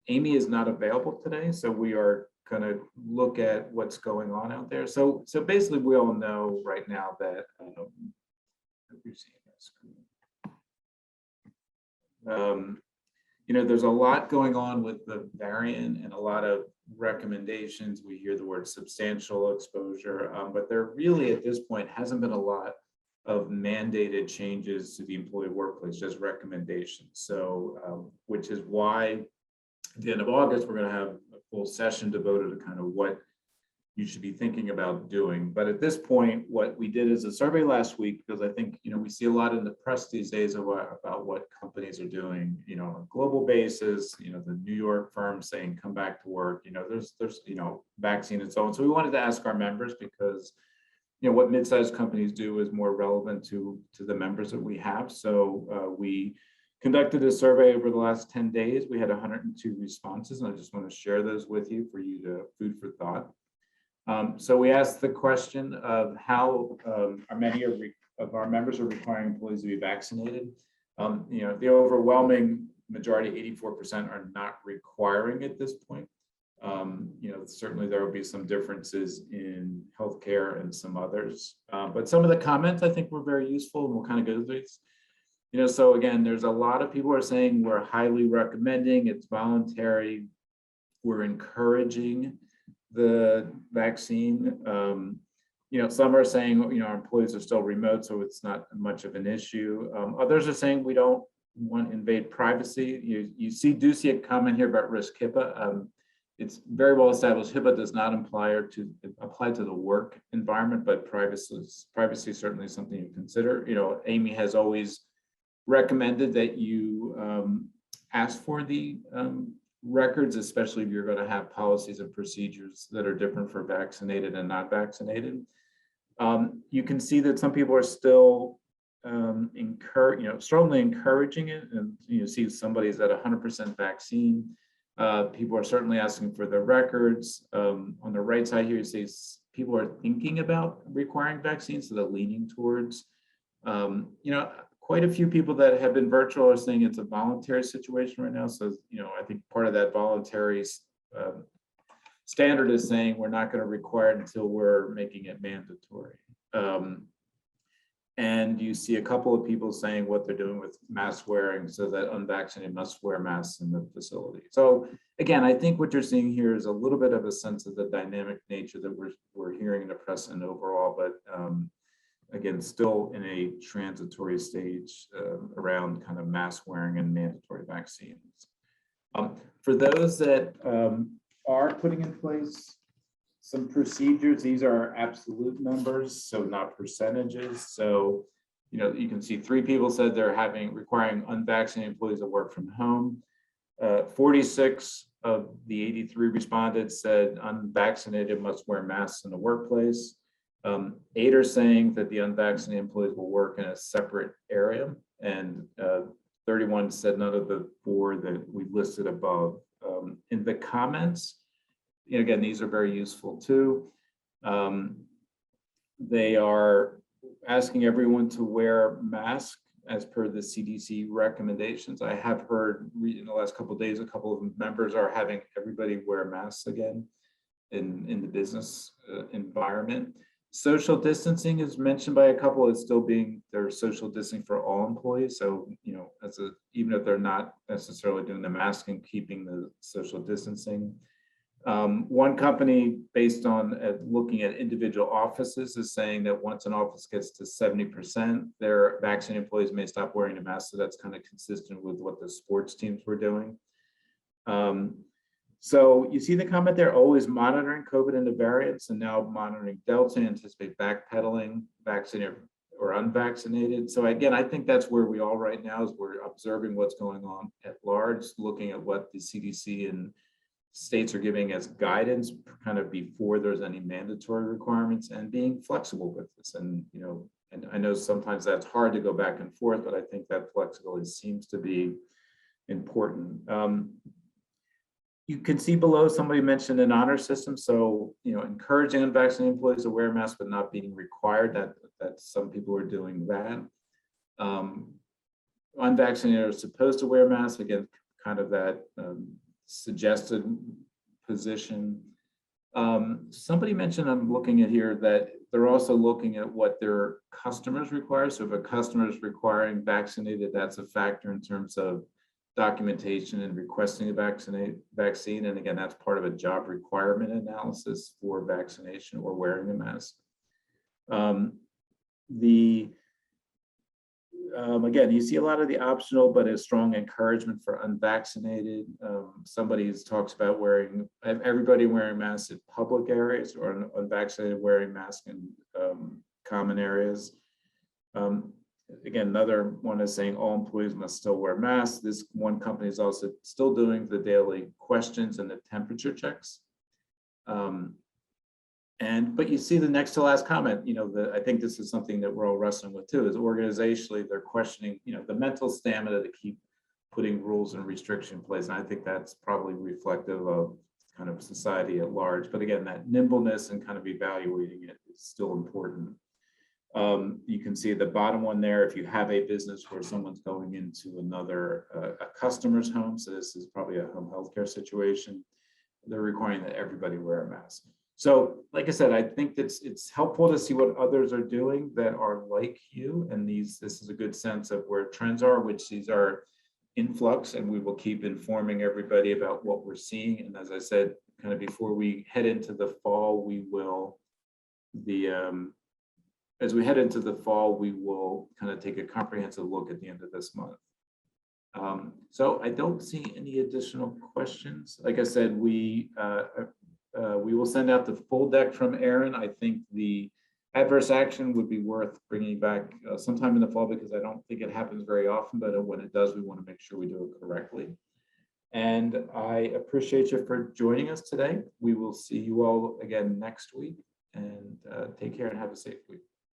Amy is not available today, so we are going to look at what's going on out there. So basically, we all know right now that we've seen that screen. There's a lot going on with the variant and a lot of recommendations. We hear the word substantial exposure, but there really at this point hasn't been a lot of mandated changes to the employee workplace, just recommendations. So, which is why at the end of August, we're going to have a full session devoted to kind of what you should be thinking about doing. But at this point, what we did is a survey last week, because I think, we see a lot in the press these days about what companies are doing, on a global basis, the New York firms saying, come back to work, there's vaccine and so on. So we wanted to ask our members because, what mid-sized companies do is more relevant to the members that we have. So we conducted a survey over the last 10 days. We had 102 responses, and I just want to share those with you for you to food for thought. So we asked the question of how many of our members are requiring employees to be vaccinated. The overwhelming majority, 84%, are not requiring at this point. Certainly there will be some differences in healthcare and some others, but some of the comments I think were very useful, and we'll kind of go through these. So again, there's a lot of people who are saying we're highly recommending, it's voluntary, we're encouraging the vaccine. Some are saying, our employees are still remote, so it's not much of an issue. Others are saying we don't want to invade privacy. You do see a comment here about risk HIPAA. It's very well established. HIPAA does not apply to the work environment, but privacy is certainly something you consider. Amy has always recommended that you ask for the records, especially if you're going to have policies and procedures that are different for vaccinated and not vaccinated. You can see that some people are still strongly encouraging it, and you see somebody's at 100% vaccine. People are certainly asking for the records. On the right side here, you see people are thinking about requiring vaccines, so they're leaning towards. Quite a few people that have been virtual are saying it's a voluntary situation right now. So, I think part of that voluntary standard is saying we're not going to require it until we're making it mandatory. And you see a couple of people saying what they're doing with mask wearing, so that unvaccinated must wear masks in the facility. So again, I think what you're seeing here is a little bit of a sense of the dynamic nature that we're hearing in the press and overall, but again, still in a transitory stage around kind of mask wearing and mandatory vaccines. For those that are putting in place some procedures, these are absolute numbers, so not percentages. So, you can see 3 people said they're requiring unvaccinated employees to work from home. 46 of the 83 respondents said unvaccinated must wear masks in the workplace. 8 are saying that the unvaccinated employees will work in a separate area, and 31 said none of the 4 that we listed above. In the comments, again, these are very useful too. They are asking everyone to wear masks as per the CDC recommendations. I have heard in the last couple of days, a couple of members are having everybody wear masks again in the business environment. Social distancing is mentioned by a couple. It's still there's social distancing for all employees. So, even if they're not necessarily doing the masking, keeping the social distancing. One company, based on looking at individual offices, is saying that once an office gets to 70%, their vaccinated employees may stop wearing a mask. So that's kind of consistent with what the sports teams were doing. So you see the comment there, always monitoring COVID and the variants, and now monitoring Delta, anticipate backpedaling, vaccinated or unvaccinated. So again, I think that's where we are right now, is we're observing what's going on at large, looking at what the CDC and states are giving as guidance kind of before there's any mandatory requirements, and being flexible with this. And, and I know sometimes that's hard to go back and forth, but I think that flexibility seems to be important. You can see below, somebody mentioned an honor system. So, encouraging unvaccinated employees to wear masks, but not being required, that some people are doing that. Unvaccinated are supposed to wear masks, again, kind of that suggested position. Somebody mentioned, I'm looking at here, that they're also looking at what their customers require. So if a customer is requiring vaccinated, that's a factor in terms of documentation and requesting a vaccine. And again, that's part of a job requirement analysis for vaccination or wearing a mask. Again, you see a lot of the optional, but a strong encouragement for unvaccinated. Somebody talks about everybody wearing masks in public areas, or unvaccinated wearing masks in common areas. Again, another one is saying all employees must still wear masks. This one company is also still doing the daily questions and the temperature checks. But you see the next to last comment, I think this is something that we're all wrestling with too, is organizationally, they're questioning, the mental stamina to keep putting rules and restriction in place. And I think that's probably reflective of kind of society at large. But again, that nimbleness and kind of evaluating it is still important. You can see the bottom one there, if you have a business where someone's going into a customer's home, so this is probably a home healthcare situation, they're requiring that everybody wear a mask. So like I said, I think it's helpful to see what others are doing that are like you, and this is a good sense of where trends are, which these are in flux, and we will keep informing everybody about what we're seeing. And as I said, kind of before we head into the fall, as we head into the fall, we will kind of take a comprehensive look at the end of this month. So I don't see any additional questions. Like I said, we will send out the full deck from Aaron. I think the adverse action would be worth bringing back sometime in the fall, because I don't think it happens very often, but when it does, we want to make sure we do it correctly. And I appreciate you for joining us today. We will see you all again next week, and take care and have a safe week.